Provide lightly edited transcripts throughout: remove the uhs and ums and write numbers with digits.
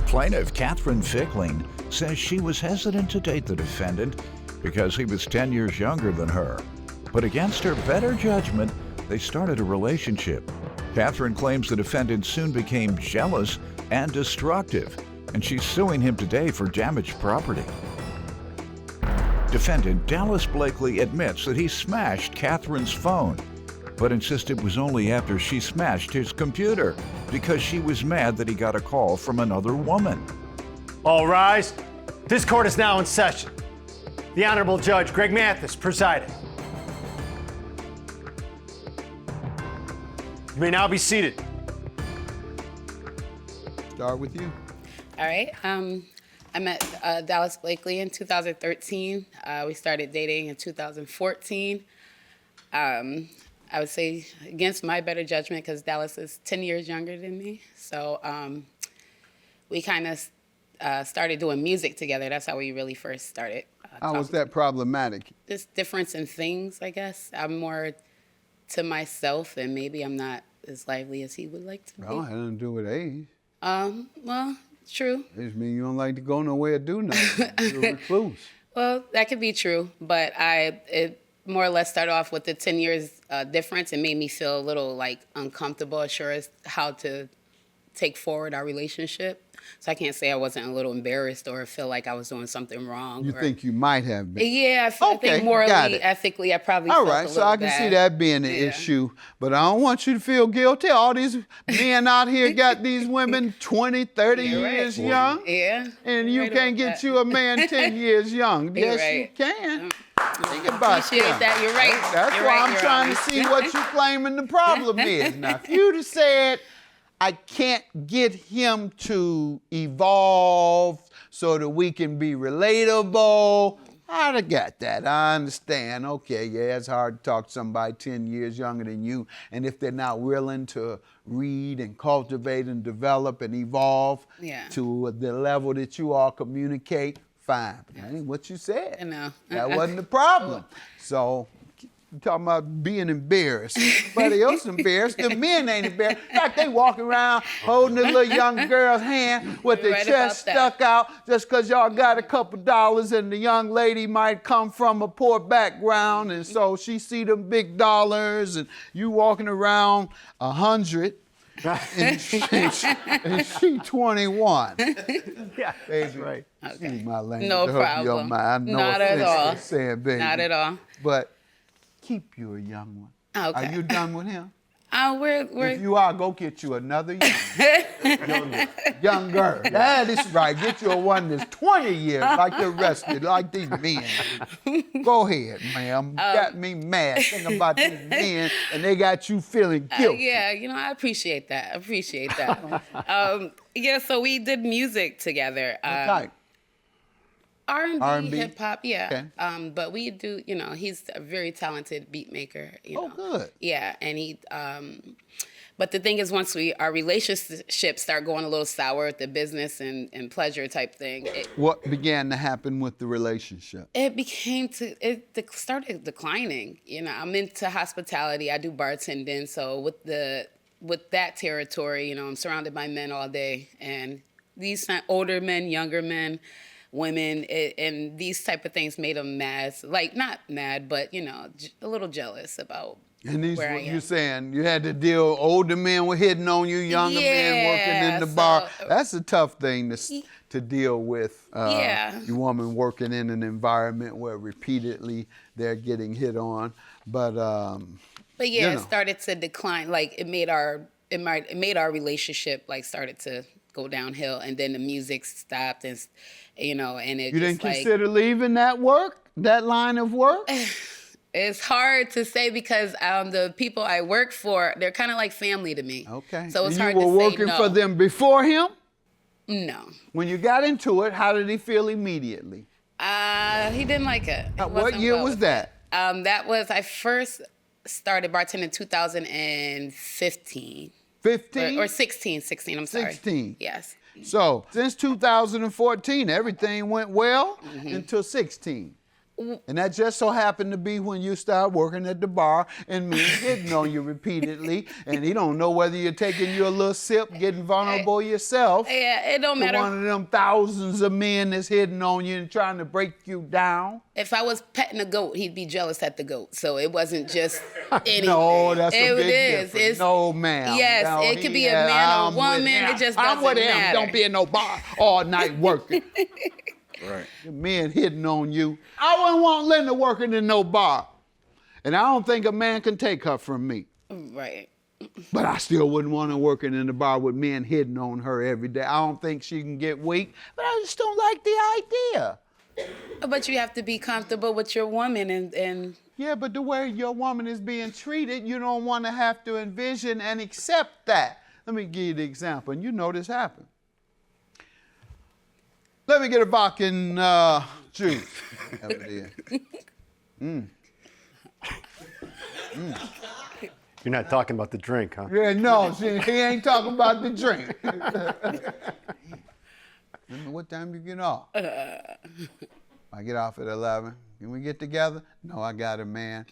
Plaintiff Catherine Fickling says she was hesitant to date the defendant because he was 10 years younger than her. But against her better judgment, they started a relationship. Catherine claims the defendant soon became jealous and destructive, and she's suing him today for damaged property. Defendant Dallas Blakely admits that he smashed Catherine's phone, but insists it was only after she smashed his computer because she was mad that he got a call from another woman. All rise. This court is now in session. The Honorable Judge Greg Mathis presiding. You may now be seated. Start with you. All right. I met Dallas Blakely in 2013. We started dating in 2014. I would say against my better judgment because Dallas is 10 years younger than me. So we kind of started doing music together. That's how we really first started. How was that problematic? This difference in things, I guess. I'm more to myself, and maybe I'm not as lively as he would like to be. Well, it had nothing to do with age. Well, true. It just means you don't like to go nowhere or do nothing. You're a recluse. Well, that could be true, but it more or less started off with the 10 years difference and made me feel a little like uncomfortable, sure as how to take forward our relationship. So I can't say I wasn't a little embarrassed or feel like I was doing something wrong. You think you might have been? Yeah, I think morally, ethically, I probably All felt right, a so I can bad. see that being an issue, but I don't want you to feel guilty. All these men out here got these women 20, 30 years young. Yeah. And you can't get you a man 10 years young. Yes, you can. Think about Appreciate that. You're right. That's You're why right, I'm Your trying Honor. to see what you claiming the problem is. Now, if you'd have said, I can't get him to evolve so that we can be relatable, I'd have got that. I understand. Okay, yeah, it's hard to talk to somebody 10 years younger than you, and if they're not willing to read and cultivate and develop and evolve to the level that you all communicate, fine. But that ain't what you said. I know. That wasn't the problem. So, you talking about being embarrassed. Everybody else embarrassed. The men ain't embarrassed. In fact, they walking around holding this little young girl's hand with their chest stuck out just because y'all got a couple dollars and the young lady might come from a poor background and so she see them big dollars and you walking around 100 and she 21. Yeah, baby, that's right. Excuse my language. No I hope problem. you don't mind. No Not at offense all. to saying, baby. Not at all. But keep you a young one. Okay. Are you done with him? We're If you are, go get you another younger. That is right. Get you a one that's 20 years, like the rest of it, like these men. Go ahead, ma'am. Got me mad thinking about these men, and they got you feeling guilty. Yeah, I appreciate that. Yeah, so we did music together. Okay. R&B, hip hop, yeah. Okay. But we do, he's a very talented beat maker. Oh, good. Yeah, and he. But the thing is, once our relationship started going a little sour with the business and pleasure type thing. What began to happen with the relationship? It started declining. I'm into hospitality. I do bartending, so with that territory, I'm surrounded by men all day, and these older men, younger men, women, and these type of things made them mad. Like, not mad, but, a little jealous about and these, where I am. You're saying you had to deal, older men were hitting on you, younger men working in the bar. That's a tough thing to deal with. Your woman working in an environment where repeatedly they're getting hit on. But yeah, it started to decline. Like, it made our relationship, like, started to go downhill, and then the music stopped, and and it. You didn't consider leaving that line of work? It's hard to say because the people I work for, they're kind of like family to me. Okay. So it's and hard you to say were working for them before him? No. When you got into it, how did he feel immediately? He didn't like it. What year was that? I first started bartending in 2015. 15? Or 16, I'm sorry. 16. Yes. So, since 2014, everything went well until 16. And that just so happened to be when you start working at the bar and men hitting on you repeatedly, and he don't know whether you're taking you a little sip, getting vulnerable yourself. Yeah, it don't matter. One of them thousands of men that's hitting on you and trying to break you down. If I was petting a goat, he'd be jealous at the goat. So it wasn't just anything. No, that's a it big is. difference. It's, No, ma'am. Yes, No, it could be a man or a woman. It just doesn't I'm with him. matter. Don't be in no bar all night working. Right. The men hitting on you. I wouldn't want Linda working in no bar. And I don't think a man can take her from me. Right. But I still wouldn't want her working in the bar with men hitting on her every day. I don't think she can get weak, but I just don't like the idea. But you have to be comfortable with your woman and Yeah, but the way your woman is being treated, you don't want to have to envision and accept that. Let me give you the example, and you know this happened. Let me get a vodka and juice. Over there. You're not talking about the drink, huh? Yeah, no, see, he ain't talking about the drink. What time you get off? I get off at 11. Can we get together? No, I got a man.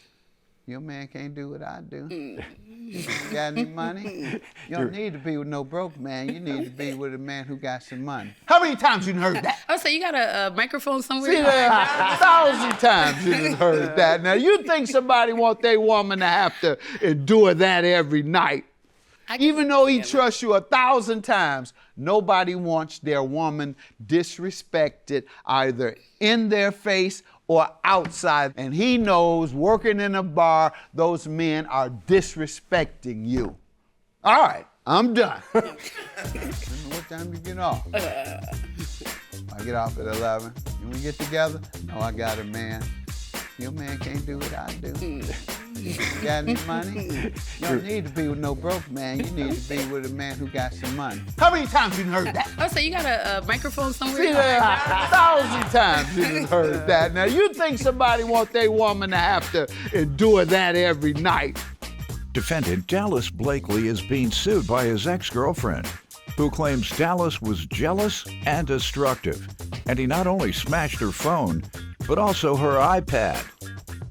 Your man can't do what I do. You got any money? You don't need to be with no broke man. You need to be with a man who got some money. How many times you done heard that? Oh, so you got a microphone somewhere? See that? 1,000 times you done heard that. Now, you think somebody want their woman to have to endure that every night? Even though he trusts you 1,000 times, nobody wants their woman disrespected either in their face or outside. And he knows working in a bar, those men are disrespecting you. All right, I'm done. What time you get off? I get off at 11. Can we get together? No, I got a man. Your man can't do what I do. You got any money? You don't need to be with no broke man. You need to be with a man who got some money. How many times you done heard that? Oh, so you got a microphone somewhere? See that? 1,000 times you done heard that. Now, you think somebody want their woman to have to endure that every night? Defendant Dallas Blakely is being sued by his ex-girlfriend, who claims Dallas was jealous and destructive. And he not only smashed her phone, but also her iPad.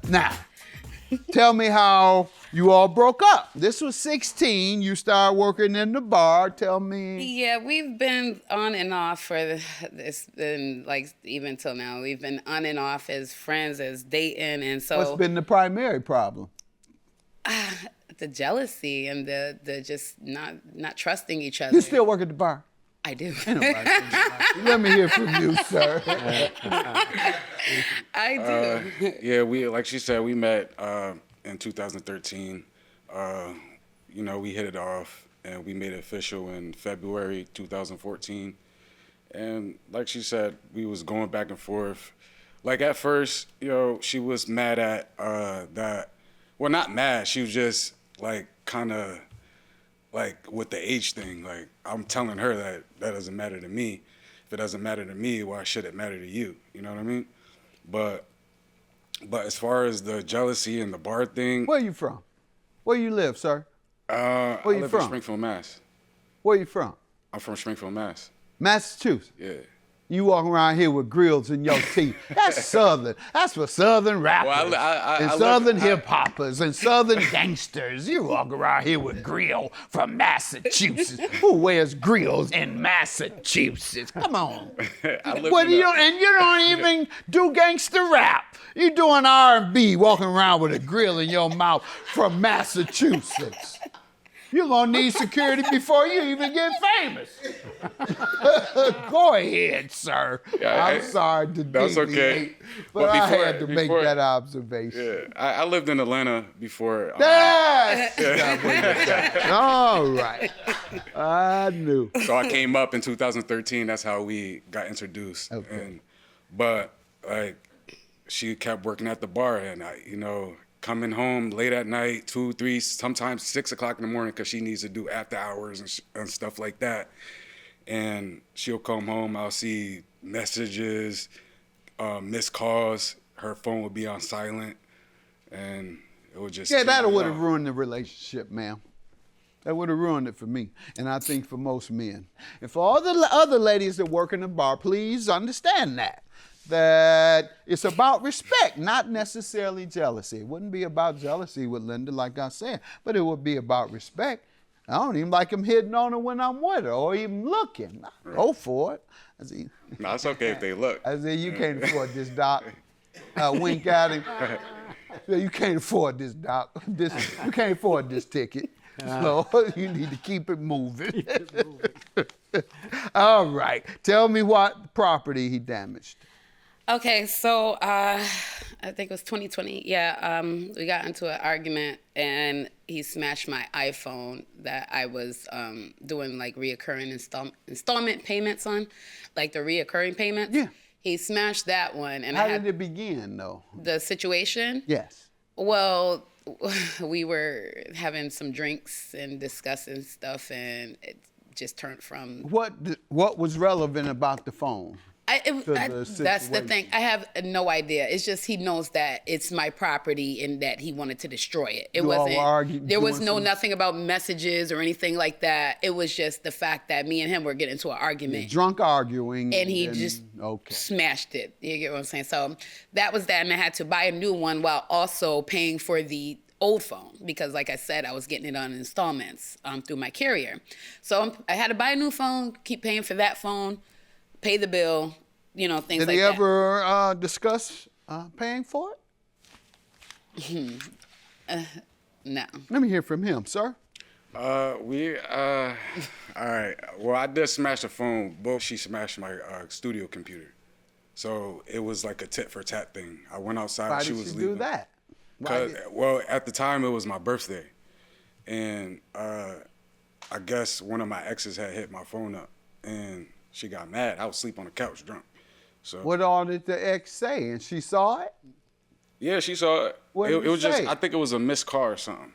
Now, tell me how you all broke up. This was 16. You started working in the bar. Tell me. Yeah, we've been on and off for it's been like even till now. We've been on and off as friends, as dating, and so. What's been the primary problem? The jealousy and the just not trusting each other. You still work at the bar? I do. Let me hear from you, sir. I do. Yeah, we like she said, we met in 2013. You know, we hit it off and we made it official in February 2014. And like she said, we was going back and forth. Like at first, you know, she was mad at that. Well, not mad. She was just like kind of like with the age thing. Like I'm telling her that doesn't matter to me. If it doesn't matter to me, why should it matter to you? You know what I mean? But as far as the jealousy and the bar thing. Where you from? Where you live, sir? I Where you live from? in Springfield, Mass. Where you from? I'm from Springfield, Mass. Massachusetts. Yeah. You walking around here with grills in your teeth. That's Southern. That's for Southern rappers and Southern hip hoppers and Southern gangsters. You walk around here with grill from Massachusetts. Who wears grills in Massachusetts? Come on. What you don't even do gangster rap. You doing R&B, walking around with a grill in your mouth from Massachusetts. You're gonna need security before you even get famous. Go ahead, sir. Yeah, I'm sorry to that's deviate, okay. but I before- had to make before- that observation. Yeah, I lived in Atlanta before. Yes! All right. I knew. So I came up in 2013. That's how we got introduced. Okay. But like, she kept working at the bar, and coming home late at night, 2, 3, sometimes 6 o'clock in the morning, because she needs to do after hours and stuff like that. And she'll come home, I'll see messages, missed calls, her phone would be on silent, and it would just... Yeah, that would have ruined the relationship, ma'am. That would have ruined it for me, and I think for most men. And for all the other ladies that work in the bar, please understand that. that it's about respect, not necessarily jealousy. It wouldn't be about jealousy with Linda, like I said, but it would be about respect. I don't even like him hitting on her when I'm with her or even looking. Go for it. I said, No, it's okay if they look. I said, you can't afford this, Doc. Wink at him. You can't afford this, Doc. You can't afford this ticket. So you need to keep it moving. All right. Tell me what property he damaged. Okay, so I think it was 2020. Yeah, we got into an argument and he smashed my iPhone that I was doing like reoccurring installment payments on, like the reoccurring payments. Yeah. He smashed that one. And How did it begin, though? The situation? Yes. Well, we were having some drinks and discussing stuff, and it just turned from. What was relevant about the phone? That's the thing. I have no idea. It's just he knows that it's my property and that he wanted to destroy it. It wasn't. There was nothing about messages or anything like that. It was just the fact that me and him were getting into an argument. Drunk arguing. And he just smashed it. You get what I'm saying? So that was that, and I had to buy a new one while also paying for the old phone because, like I said, I was getting it on installments through my carrier. So I had to buy a new phone, keep paying for that phone, pay the bill, things like that. Did he ever discuss paying for it? No. Let me hear from him, sir. All right. Well, I did smash the phone, but she smashed my studio computer. So it was like a tit for tat thing. I went outside. Why she did was she leaving. do that? Well, at the time it was my birthday, and I guess one of my exes had hit my phone up, and she got mad. I was asleep on the couch drunk. So what all did the ex say? And she saw it? Yeah, she saw it. What It did was you just, say? I think it was a missed call or something.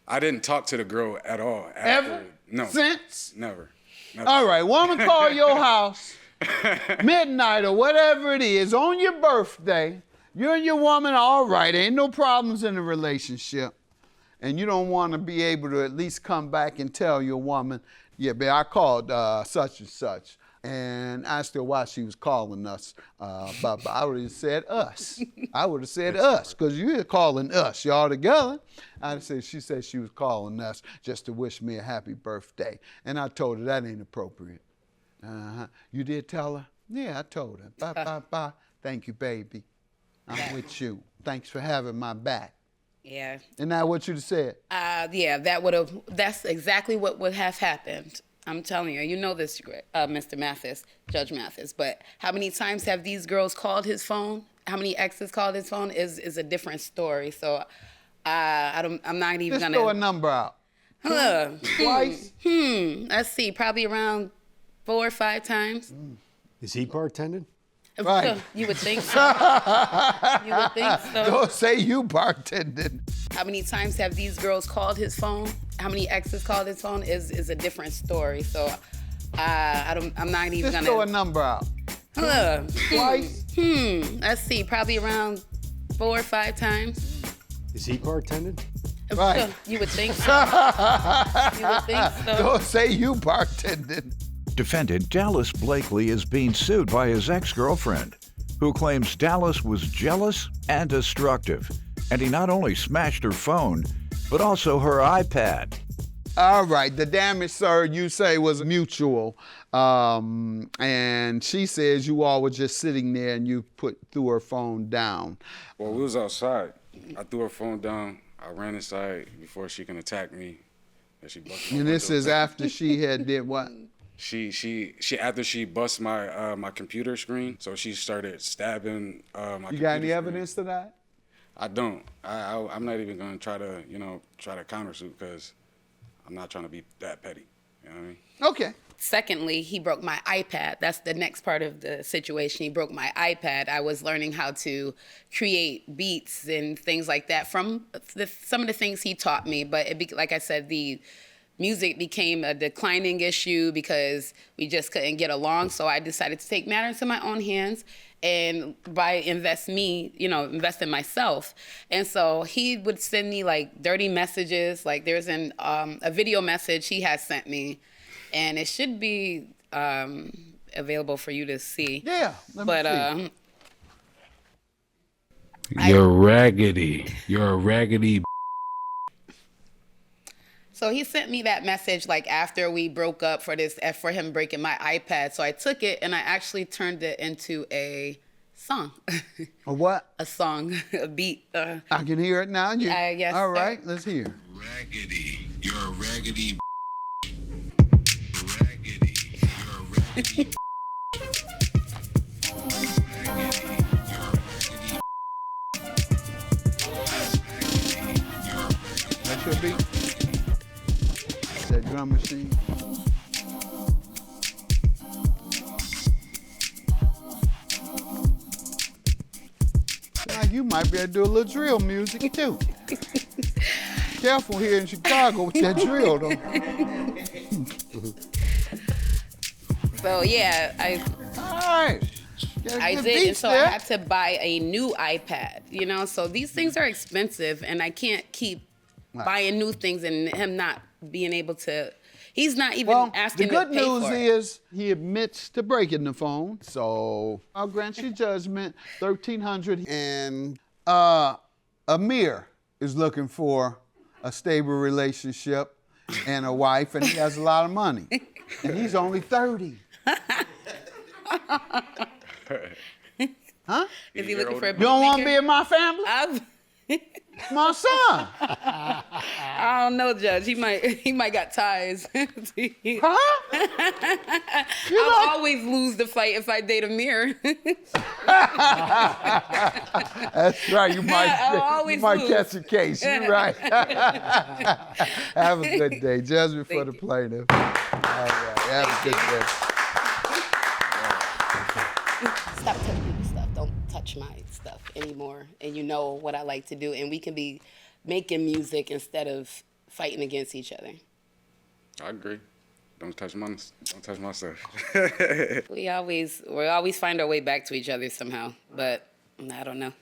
I didn't talk to the girl at all. Ever? No. Since? Never. All right, woman call your house, midnight or whatever it is, on your birthday. You and your woman, all right, ain't no problems in the relationship. And you don't want to be able to at least come back and tell your woman, yeah, babe, I called such and such. And asked her why she was calling us. But I would have said us. I would have said us, because you're calling us. Y'all together. I'd say she said she was calling us just to wish me a happy birthday. And I told her that ain't appropriate. You did tell her? Yeah, I told her. Bye, bye, bye. Thank you, baby. I'm with you. Thanks for having my back. Yeah. Isn't that what you'd have said? Yeah, that's exactly what would have happened. I'm telling you, you know this, Mr. Mathis, Judge Mathis, but how many times have these girls called his phone? How many exes called his phone is a different story. So I'm not even Just gonna throw a number out. Twice? Let's see, probably around 4 or 5 times. Is he bartending? Right. You would think so. You would think so. Don't say you bartending. How many times have these girls called his phone? How many exes called his phone is a different story. So I'm not even Just gonna throw a number out. Twice? Let's see, probably around 4 or 5 times. Is he bartending? Right. You would think so. You would think so. Don't say you bartending. Defendant Dallas Blakely is being sued by his ex-girlfriend, who claims Dallas was jealous and destructive, and he not only smashed her phone, but also her iPad. All right, the damage, sir, you say was mutual, and she says you all were just sitting there and you threw her phone down. Well, we was outside. I threw her phone down. I ran inside before she can attack me. And she busted my And this window. is after she had did what? She after she bust my my computer screen, so she started stabbing my computer You got any screen. evidence to that? I don't. I'm not even gonna try to countersue because I'm not trying to be that petty. You know what I mean? Okay. Secondly, he broke my iPad. That's the next part of the situation. He broke my iPad. I was learning how to create beats and things like that from some of the things he taught me. But like I said, the music became a declining issue because we just couldn't get along. So I decided to take matters in my own hands and invest in myself. And so he would send me like dirty messages. Like there's a video message he has sent me, and it should be available for you to see. Yeah, let me see. You're raggedy. You're a raggedy. So he sent me that message like after we broke up for him breaking my iPad. So I took it and I actually turned it into a song. A what? A song, a beat. I can hear it now. Yes, All sir. right, let's hear. Raggedy. You're a raggedy. Raggedy. You're a raggedy. That's your beat? That drum machine? Like you might be able to do a little drill music too. Careful here in Chicago with that drill though. So yeah, All right. I did, and so I had to buy a new iPad, you know? So these things are expensive, and I can't keep buying new things and him not being able to, he's not even asking to pay for it. The good news is he admits to breaking the phone, so I'll grant you judgment, $1,300. And Amir is looking for a stable relationship and a wife, and he has a lot of money, and he's only 30. Huh? Is he looking for a You don't want to be in my family? My son. I don't know, Judge. He might got ties. Huh? I'll always lose the fight if I date a mirror. That's right. You might catch a case. You're right. Have a good day. Judgment for the plaintiff. All right. Have a good day. Stop touching people's stuff. Don't touch my stuff anymore. And you know what I like to do. And we can be making music instead of fighting against each other. I agree. Don't touch my stuff. We always find our way back to each other somehow. But I don't know.